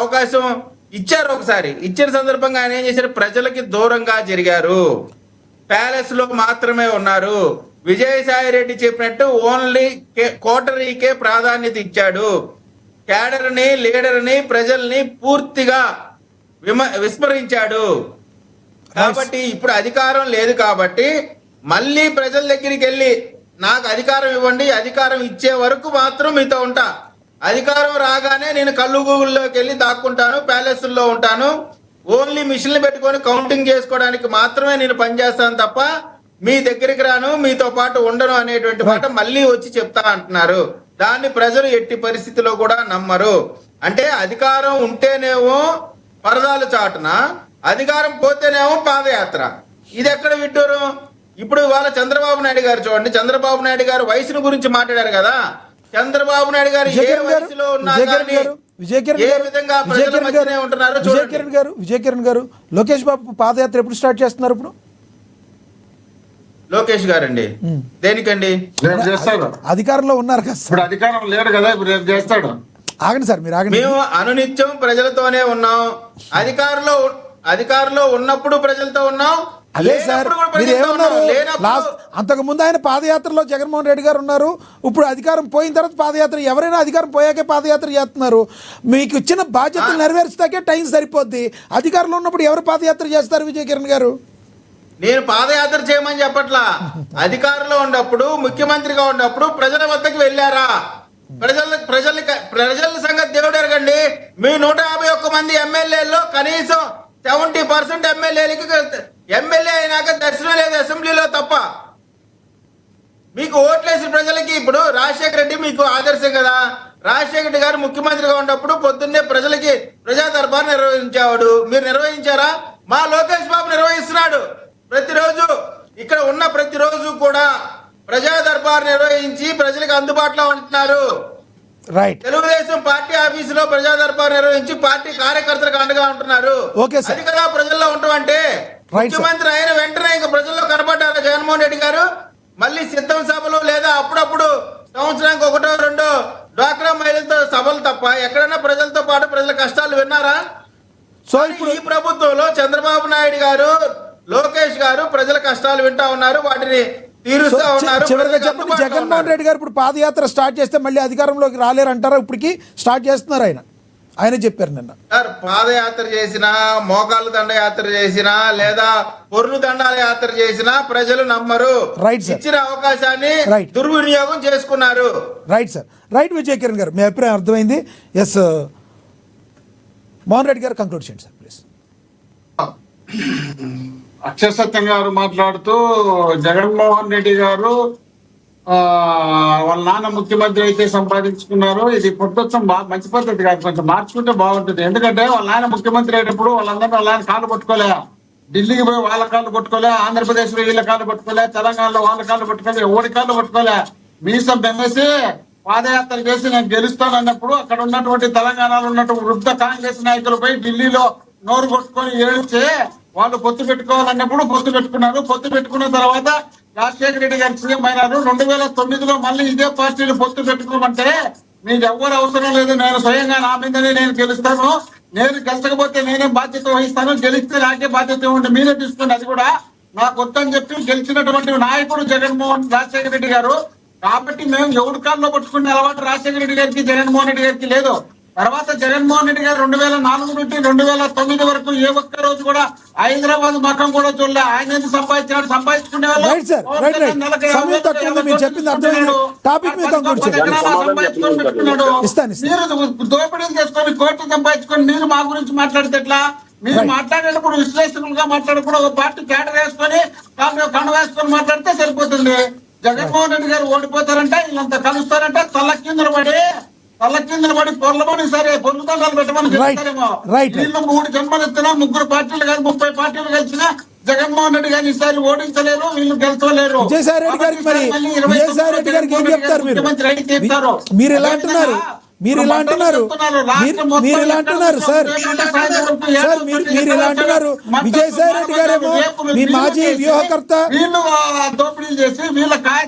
అవకాశం ఇచ్చారు. ఒకసారి ఇచ్చిన సందర్భంగా ఆయన ఏం చేశారు? ప్రజలకి దూరంగా జరిగారు, ప్యాలెస్ లో మాత్రమే ఉన్నారు. విజయసాయి రెడ్డి చెప్పినట్టు ఓన్లీ కోటరీకే ప్రాధాన్యత ఇచ్చాడు. క్యాడర్ని, లీడర్ని, ప్రజల్ని పూర్తిగా విస్మరించాడు. కాబట్టి ఇప్పుడు అధికారం లేదు కాబట్టి మళ్ళీ ప్రజల దగ్గరికి వెళ్ళి నాకు అధికారం ఇవ్వండి, అధికారం ఇచ్చే వరకు మాత్రం మీతో ఉంటా, అధికారం రాగానే నేను కళ్ళు గూగుల్లోకి వెళ్ళి దాక్కుంటాను, ప్యాలెస్లో ఉంటాను, ఓన్లీ మిషన్లు పెట్టుకొని కౌంటింగ్ చేసుకోవడానికి మాత్రమే నేను పనిచేస్తాను తప్ప మీ దగ్గరికి రాను, మీతో పాటు ఉండను అనేటువంటి మాట మళ్ళీ వచ్చి చెప్తా అంటున్నారు. దాన్ని ప్రజలు ఎట్టి పరిస్థితిలో కూడా నమ్మరు. అంటే అధికారం ఉంటేనేమో పరదాలు చాటున, అధికారం పోతేనేమో పాదయాత్ర. ఇది ఎక్కడ విడ్డూరం? ఇప్పుడు ఇవాళ చంద్రబాబు నాయుడు గారు చూడండి, చంద్రబాబు నాయుడు గారు వయసును గురించి మాట్లాడారు కదా. చంద్రబాబు నాయుడు గారు ఏ వయసులో ఉన్నా కానీ ఏ విధంగా ప్రజల మధ్యనే ఉంటున్నారో చూడండి. విజయ్ కిరణ్ గారు, లోకేష్ బాబు పాదయాత్ర ఎప్పుడు స్టార్ట్ చేస్తున్నారు? ఇప్పుడు లోకేష్ గారండి దేనికండి? అధికారంలో ఉన్నారు కదా, ఇప్పుడు అధికారం లేడు కదా, ఇప్పుడు రేపు చేస్తాడు. ఆగండి సార్, మీరు ఆగండి. మేము అనునిత్యం ప్రజలతోనే ఉన్నాం, అధికారంలో ఉన్నప్పుడు ప్రజలతో ఉన్నాం. అదే సార్, మీరు ఏమన్నారు? అంతకు ముందు ఆయన పాదయాత్రలో జగన్మోహన్ రెడ్డి గారు ఉన్నారు, ఇప్పుడు అధికారం పోయిన తర్వాత పాదయాత్ర. ఎవరైనా అధికారం పోయాకే పాదయాత్ర చేస్తున్నారు. మీకు ఇచ్చిన బాధ్యతలు నెరవేర్చడాకే టైం సరిపోద్ది. అధికారంలో ఉన్నప్పుడు ఎవరు పాదయాత్ర చేస్తారు? విజయ్ కిరణ్ గారు, నేను పాదయాత్ర చేయమని చెప్పట్లా. అధికారంలో ఉన్నప్పుడు, ముఖ్యమంత్రిగా ఉన్నప్పుడు ప్రజల వద్దకు వెళ్ళారా? ప్రజల సంగతి దేవుడు ఎరగండి. మీ 151 మంది ఎమ్మెల్యేల్లో కనీసం 70% ఎమ్మెల్యే అయినాక దర్శనం లేదు అసెంబ్లీలో తప్ప. మీకు ఓట్లేసిన ప్రజలకి ఇప్పుడు రాజశేఖర రెడ్డి మీకు ఆదర్శం కదా. రాజశేఖర రెడ్డి గారు ముఖ్యమంత్రిగా ఉన్నప్పుడు పొద్దున్నే ప్రజలకి ప్రజా దర్బార్ నిర్వహించేవాడు. మీరు నిర్వహించారా? మా లోకేష్ బాబు నిర్వహిస్తున్నాడు. ప్రతిరోజు ఇక్కడ ఉన్న ప్రతిరోజు కూడా ప్రజా దర్బార్ నిర్వహించి ప్రజలకు అందుబాటులో ఉంటున్నారు. తెలుగుదేశం పార్టీ ఆఫీసులో ప్రజా దర్బార్ నిర్వహించి పార్టీ కార్యకర్తలకు అండగా ఉంటున్నారు. అది కదా ప్రజల్లో ఉంటామంటే. ముఖ్యమంత్రి అయిన వెంటనే ఇంకా ప్రజల్లో కనబడ్డారు జగన్మోహన్ రెడ్డి గారు. మళ్ళీ సిద్ధం సభలు లేదా అప్పుడప్పుడు సంవత్సరానికి 1-2 డ్వాక్రా మహిళలతో సభలు తప్ప ఎక్కడైనా ప్రజలతో పాటు ప్రజల కష్టాలు విన్నారా? సో ఇప్పుడు ఈ ప్రభుత్వంలో చంద్రబాబు నాయుడు గారు, లోకేష్ గారు ప్రజల కష్టాలు వింటా ఉన్నారు, వాటిని తీరుస్తా ఉన్నారు. చివరిగా చెప్పండి, జగన్మోహన్ రెడ్డి గారు ఇప్పుడు పాదయాత్ర స్టార్ట్ చేస్తే మళ్ళీ అధికారంలోకి రాలేరు అంటారా? ఇప్పటికి స్టార్ట్ చేస్తున్నారు. ఆయన చెప్పారు నిన్న. పాదయాత్ర చేసినా, మోకాళ్ళు దండయాత్ర చేసినా, లేదా పొర్లు దండాల యాత్ర చేసినా ప్రజలు నమ్మరు. ఇచ్చిన అవకాశాన్ని దుర్వినియోగం చేసుకున్నారు. Right sir, right. Vijay Kiran గారు, మీ అభిప్రాయం అర్థమైంది. ఎస్, మోహన్ రెడ్డి గారు కంక్లూడ్ చేయండి సార్ ప్లీజ్. అక్షర్ సత్యం గారు మాట్లాడుతూ జగన్మోహన్ రెడ్డి గారు వాళ్ళ నాన్న ముఖ్యమంత్రి అయితే సంపాదించుకున్నారు, ఇది పొట్టొచ్చం మంచి పద్ధతి కాదు, కొంచెం మార్చుకుంటే బాగుంటుంది. ఎందుకంటే వాళ్ళ నాన్న ముఖ్యమంత్రి అయినప్పుడు వాళ్ళందరూ వాళ్ళ ఆయన కాళ్ళు పట్టుకోలే, ఢిల్లీకి పోయి వాళ్ళ కాళ్ళు పట్టుకోలే, ఆంధ్రప్రదేశ్ లో వీళ్ళ కాళ్ళు పట్టుకోలే, తెలంగాణలో వాళ్ళ కాళ్ళు పట్టుకోలే, ఎవరి కాళ్ళు పట్టుకోలే. మీసం బెమ్మేసి పాదయాత్ర చేసి నేను గెలుస్తాను అన్నప్పుడు అక్కడ ఉన్నటువంటి తెలంగాణలో ఉన్నటువంటి వృద్ధ కాంగ్రెస్ నాయకులపై ఢిల్లీలో నోరు కొట్టుకొని ఏడ్చే వాళ్ళు పొత్తు పెట్టుకోవాలన్నప్పుడు పొత్తు పెట్టుకున్నారు. పొత్తు పెట్టుకున్న తర్వాత రాజశేఖర రెడ్డి గారు సీఎం అయినారు. 2009లో మళ్ళీ ఇదే పార్టీలు పొత్తు పెట్టుకోమంటే మీకు ఎవరు అవసరం లేదు, నేను స్వయంగా నా మీదనే నేను గెలుస్తాను, నేను గెలిచకపోతే నేనే బాధ్యత వహిస్తాను, గెలిస్తే నాకే బాధ్యత ఇవ్వండి, మీరే తీసుకోండి, అది కూడా నాకు వద్దని చెప్పి గెలిచినటువంటి నాయకుడు రాజశేఖర రెడ్డి గారు. కాబట్టి మేము ఎవరి కాల్లో పట్టుకునే అలవాటు రాజశేఖర రెడ్డి గారికి, జగన్మోహన్ రెడ్డి గారికి లేదు. తర్వాత జగన్మోహన్ రెడ్డి గారు 2004 నుండి 2009 వరకు ఏ ఒక్క రోజు కూడా హైదరాబాద్ మకం కూడా చూడలే. ఆయన ఎందుకు సంపాదించినాడు? సంపాదించుకునే వాళ్ళు మీరు దోపిడీలు చేసుకొని కోట్లు సంపాదించుకొని మీరు మా గురించి మాట్లాడితే ఎట్లా? మీరు మాట్లాడేటప్పుడు విశ్లేషకులుగా మాట్లాడకుండా ఒక పార్టీ క్యాడర్ వేసుకొని కండ వేసుకొని మాట్లాడితే సరిపోతుంది. జగన్మోహన్ రెడ్డి గారు ఓడిపోతారంటే వీళ్ళంతా కలుస్తారంటే తల్ల కిందలు పడి పొర్లమని సరే పొర్లు దండాలు పెట్టమని చెప్తారేమో. వీళ్ళు 3 జన్మలు ఎత్తినా 3 పార్టీలు కానీ 30 పార్టీలు కలిసినా జగన్మోహన్ రెడ్డి గారిని ఈసారి ఓడించలేరు, వీళ్ళు గెలుచలేరు. మీరు ఎలా అంటున్నారు సార్? మీరు ఇలా అంటున్నారు. విజయసాయి రెడ్డి గారేమో మీ మాజీ వ్యూహకర్త. వీళ్ళు దోపిడీలు చేసి వీళ్ళ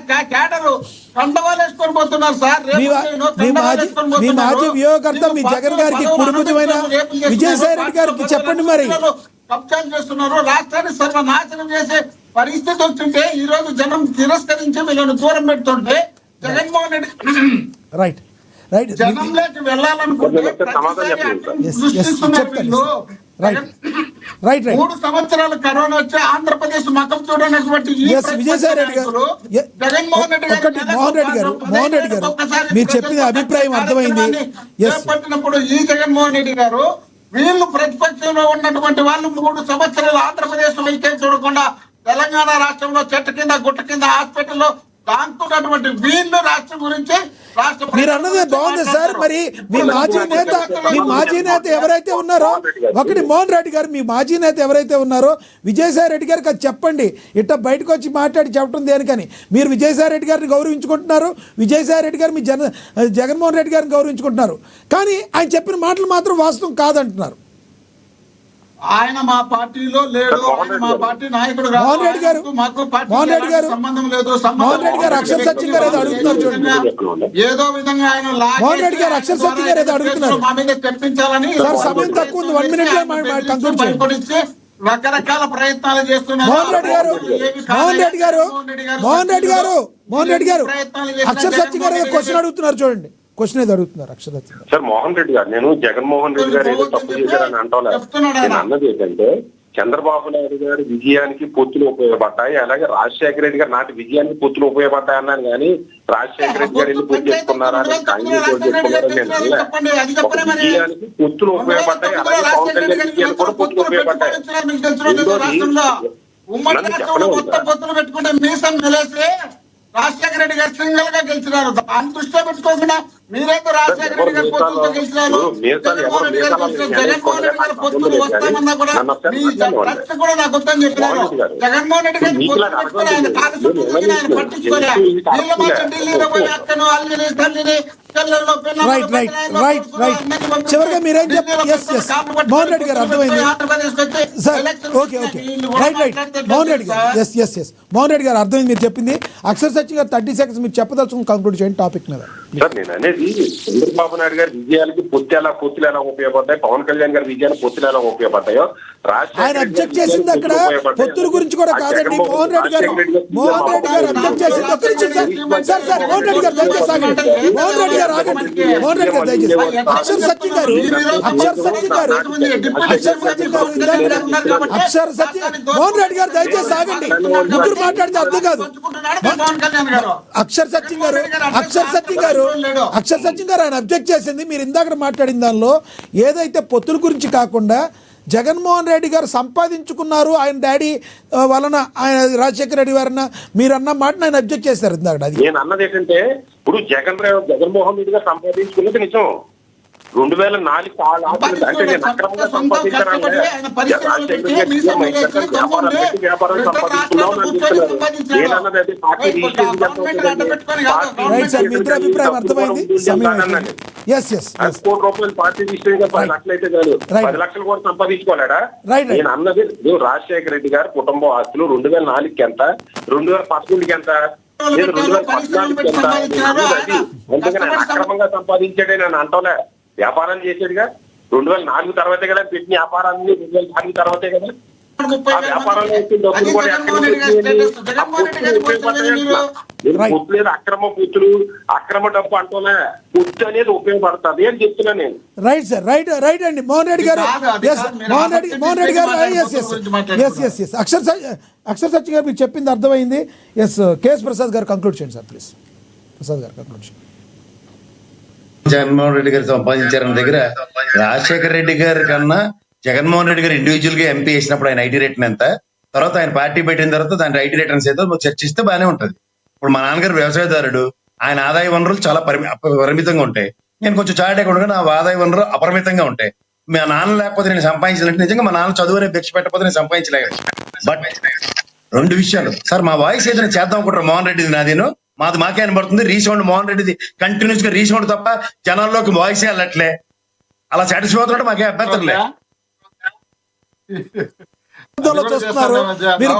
క్యాడరు కండవాలు వేసుకొని పోతున్నారు సార్. రేపు మీ నేను మీ కండవాలు మాజీ వేసుకొని మీ పోతున్నారు. మాజీ వ్యూహకర్త మీ వీళ్ళు జగన్ గారికి పదవులు కుటుంబమైన రేపులు చేస్తున్నారు, విజయసాయి రెడ్డి గారికి పార్టీలో చెప్పండి మరి. కబ్జాలు చేస్తున్నారు, రాష్ట్రాన్ని సర్వనాశనం చేసే పరిస్థితి వస్తుంటే ఈ రోజు జనం తిరస్కరించి వీళ్ళని దూరం పెడుతుంటే జగన్మోహన్ రెడ్డి రైట్ రైట్ జనంలోకి వెళ్ళాలనుకుంటే ప్రతిసారి అడ్డం సృష్టిస్తున్నారు వీళ్ళు. రైట్ రైట్ రైట్ 3 సంవత్సరాలు కరోనా వచ్చి ఆంధ్రప్రదేశ్ మకం చూడనటువంటి ఈ Yes, విజయసాయి రెడ్డి గారు. నాయకులు జగన్మోహన్ రెడ్డి గారు ఒకటి మోహన్ రెడ్డి గారు, మోహన్ రెడ్డి గారు, మీరు చెప్పిన అభిప్రాయం అర్థమైంది. Yes. చేపట్టినప్పుడు ఈ జగన్మోహన్ రెడ్డి గారు వీళ్ళు ప్రతిపక్షంలో ఉన్నటువంటి వాళ్ళు 3 సంవత్సరాలు ఆంధ్రప్రదేశ్ వైద్యం చూడకుండా తెలంగాణ రాష్ట్రంలో చెట్టు కింద గుట్ట కింద హాస్పిటల్లో దాంతున్నటువంటి వీళ్ళు రాష్ట్రం గురించి మీరు అన్నది బాగుంది సార్. మరి మీ మాజీ నేత ఎవరైతే ఉన్నారో, ఒకటి మోహన్ రెడ్డి గారు, మీ మాజీ నేత ఎవరైతే ఉన్నారో విజయసాయి రెడ్డి గారికి అది చెప్పండి. ఇట్ట బయటకు వచ్చి మాట్లాడి చెప్పడం దేనికని. మీరు విజయసాయి రెడ్డి గారిని గౌరవించుకుంటున్నారు, విజయసాయి రెడ్డి గారు మీ జగన్మోహన్ రెడ్డి గారిని గౌరవించుకుంటున్నారు, కానీ ఆయన చెప్పిన మాటలు మాత్రం వాస్తవం కాదంటున్నారు. ఆయన మా పార్టీలో లేడు, ఆయన మా పార్టీ నాయకుడు కాదు. మోహన్ రెడ్డి గారు, మాకు పార్టీకి మోహన్ రెడ్డి గారు, సంబంధం లేదు. మోహన్ రెడ్డి గారు అక్షర సత్యం గారు ఏదో అడుగుతున్నారు చూడండి. ఏదో విధంగా ఆయన మోహన్ రెడ్డి గారు అక్షర సత్యం గారు ఏదో అడుగుతున్నారు. మా మీద తెప్పించాలని సార్ సమయం తక్కువ ఉంది, 1 minute లో కంక్లూడ్ చేయండి. భయపడిస్తే రకరకాల ప్రయత్నాలు చేస్తున్నారు. మోహన్ రెడ్డి గారు, మోహన్ రెడ్డి గారు, మోహన్ రెడ్డి గారు, మోహన్ రెడ్డి గారు అక్షర సత్యం గారు ఏదో క్వశ్చన్ అడుగుతున్నారు చూడండి. క్వశ్చన్ ఏదో అడుగుతున్నారు అక్షర సత్యం గారు. సార్ మోహన్ రెడ్డి గారు, నేను జగన్మోహన్ రెడ్డి గారు ఏదో తప్పు చేశారని అంటలేదు. నేను అన్నది ఏంటంటే చంద్రబాబు నాయుడు గారి విజయానికి పొత్తులు ఉపయోగపడ్డాయి, అలాగే రాజశేఖర రెడ్డి గారు నాటి విజయానికి పొత్తులు ఉపయోగపడ్డాయి అన్నాను. కానీ రాజశేఖర రెడ్డి గారు ఎందుకు పొత్తు చేసుకున్నారా, కాంగ్రెస్ వాళ్ళు చేసుకున్నారని నేను అనలే. ఒక విజయానికి పొత్తులు ఉపయోగపడ్డాయి, అలాగే పవన్ కళ్యాణ్ విజయానికి కూడా పొత్తులు ఉపయోగపడ్డాయి. ఉమ్మడి రాష్ట్రంలో మొత్తం పొత్తులు పెట్టుకుంటే మీసం నిలేసి రాజశేఖర రెడ్డి గారు సింగల్ గా గెలిచినారు. దాన్ని దృష్టిలో పెట్టుకోకుండా మీరైతే రాజశేఖర రెడ్డి గారు పొత్తులతో గెలిచినారు, జగన్మోహన్ రెడ్డి గారు గెలిచినారు. జగన్మోహన్ రెడ్డి గారు పొత్తులు వస్తామన్నా కూడా మీ చర్చ కూడా నాకు వద్దని చెప్పినారు. జగన్మోహన్ రెడ్డి గారు పొత్తులు పెట్టుకుని ఆయన కాలు చుట్టూ తిరిగిన ఆయన పట్టించుకోలే. వీళ్ళ మధ్య ఢిల్లీలో పోయి అక్కను అల్లిని తల్లిని చెల్లెల్లో రైట్ రైట్ రైట్ రైట్ చివరిగా మీరేం చెప్పారు? ఎస్ ఎస్ మోహన్ రెడ్డి గారు అర్థమైంది sir. Okay okay right right Mohan Reddy garu, yes yes yes Mohan Reddy garu అర్థమైంది మీరు చెప్పింది. అక్షర సత్యం గారు 30 seconds మీరు చెప్పదలుచుకుని కంక్లూడ్ చేయండి టాపిక్ మీద. సార్ నేను అనేది చంద్రబాబు నాయుడు గారి విజయానికి పొత్తులు ఎలా ఉపయోగపడ్డాయి, పవన్ కళ్యాణ్ గారి విజయానికి పొత్తులు ఎలా ఉపయోగపడ్డాయో ఆయన అబ్జెక్ట్ చేసింది అక్కడ పొత్తుల గురించి కూడా కాదండి. మోహన్ రెడ్డి గారు అబ్జెక్ట్ చేసింది ఒక్క నిమిషం సార్. సార్ మోహన్ రెడ్డి గారు దయచేసి ఆగండి. మోహన్ రెడ్డి గారు ఆగండి. మోహన్ రెడ్డి గారు దయచేసి అక్షర సత్యం గారు, అక్షర సత్యం గారు, అక్షర సత్యం గారు, అక్షర సత్యం మోహన్ రెడ్డి గారు దయచేసి ఆగండి. ముగ్గురు మాట్లాడితే అర్థం కాదు. అక్షర సత్యం గారు, అక్షర సత్యం గారు, అక్షర సత్యం గారు ఆయన అబ్జెక్ట్ చేసింది మీరు ఇందాక మాట్లాడిన దానిలో ఏదైతే పొత్తుల గురించి కాకుండా జగన్మోహన్ రెడ్డి గారు సంపాదించుకున్నారు ఆయన డాడీ వలన, ఆయన రాజశేఖర రెడ్డి వారన మీరు అన్న మాట ఆయన అబ్జెక్ట్ చేశారు ఇందాక. అది నేను అన్నది ఏంటంటే ఇప్పుడు జగన్మోహన్ రెడ్డి గారు సంపాదించుకున్నది నిజం. 2004 అంటే నేను అక్రమంగా సంపాదించాను రూపాయలు పార్టీ తీసుకుని అట్లయితే కాదు 10 లక్షలు కూడా సంపాదించుకోలేడా? నేను అన్నది రాజశేఖర రెడ్డి గారి కుటుంబ ఆస్తులు 2004కి ఎంత, 2011కి ఎంత, 2014కి ఎంత, అందుకని అక్రమంగా సంపాదించాడే నన్ను అంటలే. వ్యాపారాలు చేసాడుగా 2004 తర్వాతే కదా పెట్టిన వ్యాపారాన్ని, 2004 తర్వాతే కదా ఆ వ్యాపారంలో డబ్బులు కూడా పొత్తు లేదు. అక్రమ పొత్తులు, అక్రమ డబ్బు అంటూనే పొత్తు అనేది ఉపయోగపడుతుంది అని చెప్తున్నా నేను. రైట్ సార్, రైట్ రైట్ అండి మోహన్ రెడ్డి గారు, మోహన్ రెడ్డి గారు, అక్షర్ సత్యం గారు మీరు చెప్పింది అర్థమైంది. ఎస్ కేఎస్ ప్రసాద్ గారు కంక్లూడ్ చేయండి సార్ ప్లీజ్. ప్రసాద్ గారు కంక్లూడ్ చేయండి. జగన్మోహన్ రెడ్డి గారు సంపాదించారన్న దగ్గర రాజశేఖర రెడ్డి గారి కన్నా జగన్మోహన్ రెడ్డి గారు ఇండివిజువల్ గా ఎంపీ చేసినప్పుడు ఆయన ఐటీ రేట్ ఎంత, తర్వాత ఆయన పార్టీ పెట్టిన తర్వాత దాని ఐటీ రిటర్న్స్ ఏదో చర్చిస్తే బాగానే ఉంటది. ఇప్పుడు మా నాన్నగారు వ్యవసాయదారుడు, ఆయన ఆదాయ వనరులు చాలా పరిమితంగా ఉంటాయి. నేను కొంచెం చార్ట్ అకౌంట్ నా ఆదాయ వనరులు అపరిమితంగా ఉంటాయి. మా నాన్న లేకపోతే నేను సంపాదించినట్టు, నిజంగా మా నాన్న చదువు అనే భిక్ష పెట్టకపోతే నేను సంపాదించలేదు. బట్ 2 విషయాలు సార్, మా వాయిస్ ఏదైనా చేద్దాం అనుకుంటారు మోహన్ రెడ్డిది నాదేను, మాది మాకే అనబడుతుంది. రీసౌండ్ మోహన్ రెడ్డిది కంటిన్యూస్ గా రీసౌండ్ తప్ప జనాల్లోకి వాయిస్ వెళ్ళట్లే. అలా సాటిస్ఫై అవుతుంటే మాకే అభ్యంతరం లేదు. చూస్తున్నారు మీరు